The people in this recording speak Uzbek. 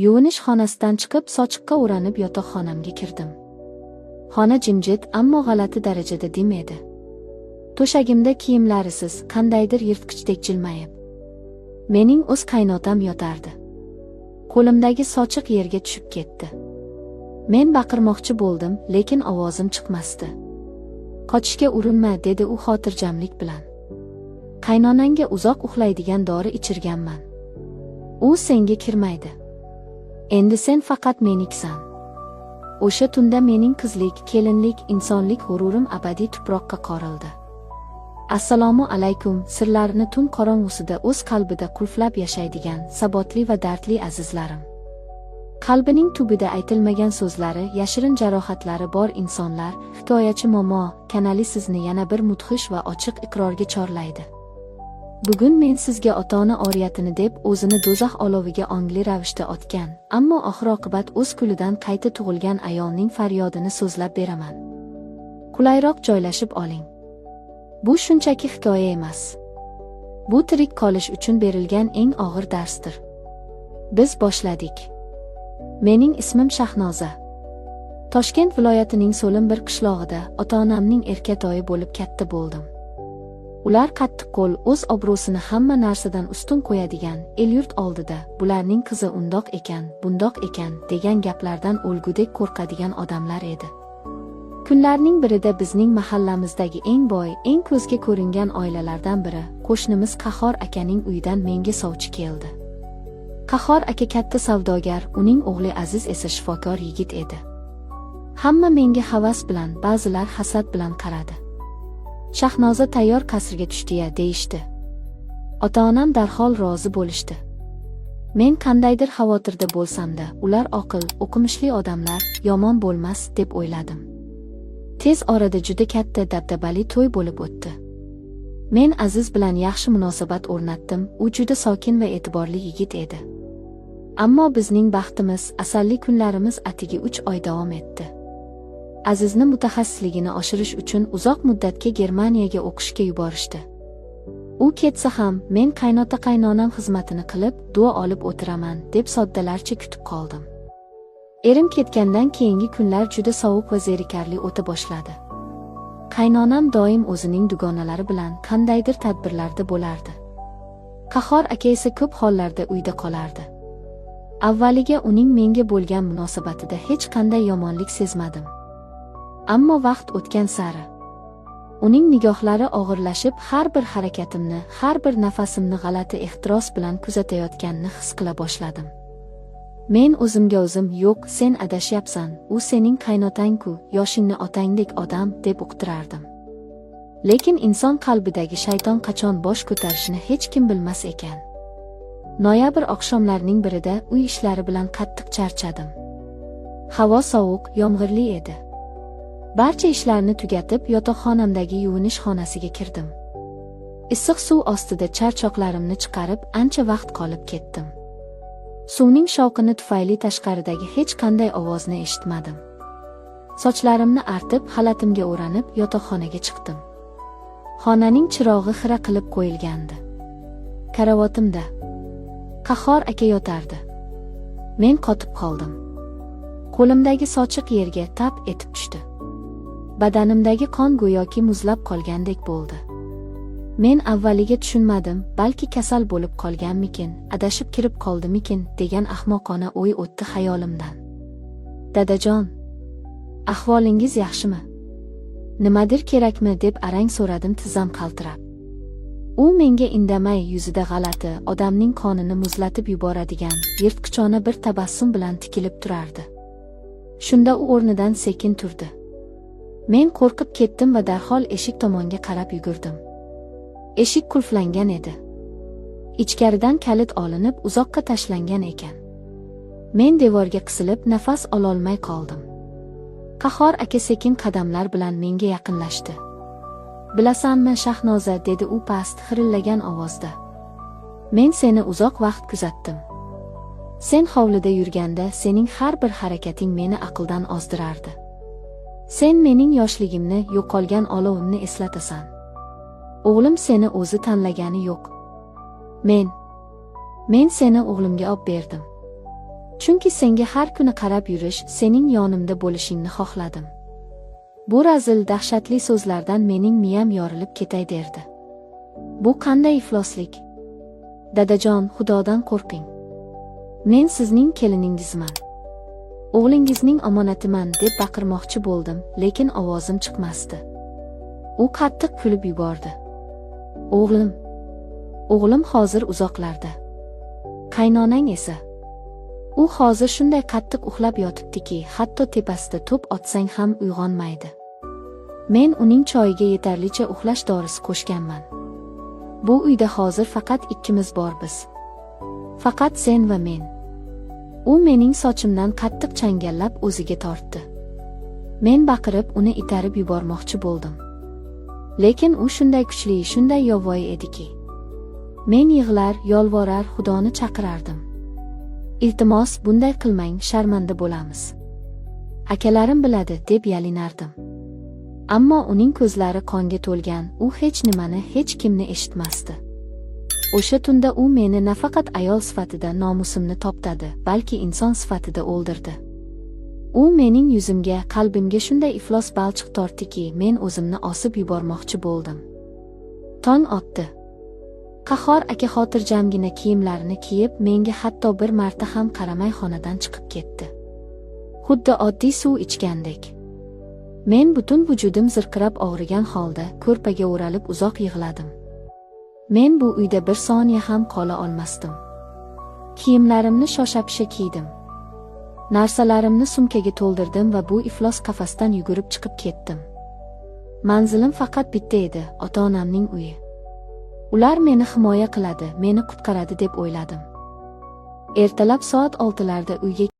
Yuvinish xonasidan chiqib sochiqqa o'ranib yotoqxonamga kirdim. Xona jimjit, ammo g'alati darajada dim edi. To'shagimda kiyimlarisiz, qandaydir yirtqichdek jilmayib. Mening o'z qaynotam yotardi. Qo'limdagi sochiq yerga tushib ketdi. Men baqirmoqchi bo'ldim, lekin ovozim chiqmasdi. Qochishga urinma, dedi u xotirjamlik bilan. Qaynonangga uzoq uxlaydigan dori ichirganman. U senga kirmaydi. Endi sen faqat meniksan. O'sha tunda mening qizlik, kelinlik, insonlik g'ururim abadiy tuproqqa qorildi. Assalomu alaykum, sirlarini tun qorong'usida o'z qalbida qulflab yashaydigan sabotli va dardli azizlarim. Qalbining tubida aytilmagan so'zlari, yashirin jarohatlari bor insonlar, hikoyachi Momo kanali sizni yana bir mudhish va ochiq iqrorga chorlaydi. Bugun men sizga ota-ona oriyatini deb o'zini do'zax oloviga ongli ravishda otgan, ammo oxir-oqibat o'z kulidan qayta tug'ilgan ayolning faryodini so'zlab beraman. Qulayroq joylashib oling. Bu shunchaki hikoya emas. Bu tirik qolish uchun berilgan eng og'ir darsdir. Biz boshladik. Mening ismim Shahnoza. Toshkent viloyatining So'lim bir qishlog'ida ota-onamning erkatoyi bo'lib katta bo'ldim. Ular qattiqqo'l, o'z obro'sini hamma narsadan ustun qo'yadigan, el-yurt oldida bularning qizi undoq ekan, bundoq ekan degan gaplardan o'lgudek qo'rqadigan odamlar edi. Kunlarning birida bizning mahallamizdagi eng boy, eng ko'zga ko'ringan oilalardan biri, qo'shnimiz Qahhor akaning uyidan menga sovchi keldi. Qahhor aka katta savdogar, uning o'g'li Aziz esa shifokor yigit edi. Hamma menga havas bilan, ba'zilar hasad bilan qaradi. Shahnoza tayyor qasrga tushdi-ya, deyishdi. Ota-onam darhol rozi bo'lishdi. Men qandaydir xavotirda bo'lsam-da, ular oqil, o'qimishli odamlar, yomon bo'lmas deb o'yladim. Tez orada juda katta dabdabali to'y bo'lib o'tdi. Men Aziz bilan yaxshi munosabat o'rnatdim, u juda sokin va e'tiborli yigit edi. Ammo bizning baxtimiz, asalli kunlarimiz atigi 3 oy davom etdi. Azizni mutaxassisligini oshirish uchun uzoq muddatga Germaniyaga o'qishga yuborishdi. U ketsa ham, men qaynota-qaynonam xizmatini qilib, duo olib o'tiraman, deb soddalarcha kutib qoldim. Erim ketgandan keyingi kunlar juda sovuq va zerikarli o'ta boshladi. Qaynonam doim o'zining dugonalari bilan qandaydir tadbirlarda bo'lardi. Qahhor aka esa ko'p hollarda uyda qolardi. Avvaliga uning menga bo'lgan munosabatida hech qanday yomonlik sezmadim. Ammo vaqt o'tgan sari uning nigohlari og'irlashib, har bir harakatimni, har bir nafasimni g'alati ehtiros bilan kuzatayotganini his qila boshladim. Men o'zimga o'zim, yo'q, sen adashyapsan, u sening qaynotang-ku, yoshingni otangdek odam, deb uqtirardim. Lekin inson qalbidagi shayton qachon bosh ko'tarishini hech kim bilmas ekan. Noyabr oqshomlarining birida uy ishlari bilan qattiq charchadim. Havo sovuq, yomg'irli edi. Barcha ishlarni tugatib, yotoqxonamdagi yuvinish xonasiga kirdim. Issiq suv ostida charchoqlarimni chiqarib, ancha vaqt qolib ketdim. Suvning shovqini tufayli tashqaridagi hech qanday ovozni eshitmadim. Sochlarimni artib, xalatimga o'ranib, yotoqxonaga chiqdim. Xonaning chirog'i xira qilib qo'yilgandi. Karavotimda Qahhor aka yotardi. Men qotib qoldim. Qo'limdagi sochiq yerga tap etib tushdi. Badanimdagi qon go'yoki muzlab qolgandek bo'ldi. Men avvaliga tushunmadim, balki kasal bo'lib qolganmikin, adashib kirib qoldimikin, degan ahmoqona o'y o'tdi xayolimdan. Dadajon, ahvolingiz yaxshimi? Nimadir kerakmi, deb arang so'radim tizzam qaltirab. U menga indamay, yuzida g'alati, odamning qonini muzlatib yuboradigan, yirtqichona bir tabassum bilan tikilib turardi. Shunda u o'rnidan sekin turdi. Men qo'rqib ketdim va darhol eshik tomonga qarab yugurdim. Eshik qulflangan edi. Ichkaridan kalit olinib, uzoqqa tashlangan ekan. Men devorga qisilib, nafas ololmay qoldim. Qahhor aka sekin qadamlar bilan menga yaqinlashdi. Bilasanmi, Shahnoza, dedi u past, xirillagan ovozda. Men seni uzoq vaqt kuzatdim. Sen hovlida yurganda sening har bir harakating meni aqldan ozdirardi. Sen mening yoshligimni, yo'qolgan olovimni eslatasan. O'g'lim seni o'zi tanlagani yo'q. Men seni o'g'limga olib berdim. Chunki senga har kuni qarab yurish, sening yonimda bo'lishingni xohladim. Bu razil, dahshatli so'zlardan mening miyam yorilib ketay derdi. Bu qanday ifloslik? Dadajon, Xudodan qo'rqing. Men sizning keliningizman. O'g'lingizning omonatiman deb baqirmoqchi bo'ldim, lekin ovozim chiqmasdi. U qattiq kulib yubordi. O'g'lim hozir uzoqlarda. Qaynonang esa. U hozir shunday qattiq uxlab yotibdiki, hatto tepasida to'p otsang ham uyg'onmaydi. Men uning choyiga yetarlicha uxlash dorisi qo'shganman. Bu uyda hozir faqat ikkimiz bormiz. Faqat sen va men. U mening sochimdan qattiq changallab o'ziga tortdi. Men baqirib uni itarib yubormoqchi bo'ldim. Lekin u shunday kuchli, shunday yovvoyi ediki. Men yig'lar, yolvorar, Xudoni chaqirardim. Iltimos, bunday qilmang, sharmanda bo'lamiz. Akalarim biladi deb yalinardim. Ammo uning ko'zlari qonga to'lgan, u hech nimani, hech kimni eshitmasdi. O'sha tunda u meni nafaqat ayol sifatida nomusimni toptadi, balki inson sifatida o'ldirdi. U mening yuzimga, qalbimga shunday iflos balchiq tortdiki, men o'zimni osib yubormoqchi bo'ldim. Tong otdi. Qahhor aka xotirjamgina kiyimlarini kiyib, menga hatto bir marta ham qaramay xonadan chiqib ketdi. Xuddi oddiy suv ichgandek. Men butun vujudim zirqirab og'rigan holda ko'rpaga o'ralib uzoq yig'ladim. Men bu uyda bir soniya ham qola olmasdim. Kiyimlarimni shosha-pisha kiydim. Narsalarimni sumkaga to'ldirdim va bu iflos qafasdan yugurib chiqib ketdim. Manzilim faqat bitta edi, ota-onamning uyi. Ular meni himoya qiladi, meni qutqaradi deb o'yladim. Ertalab soat 6larda uyga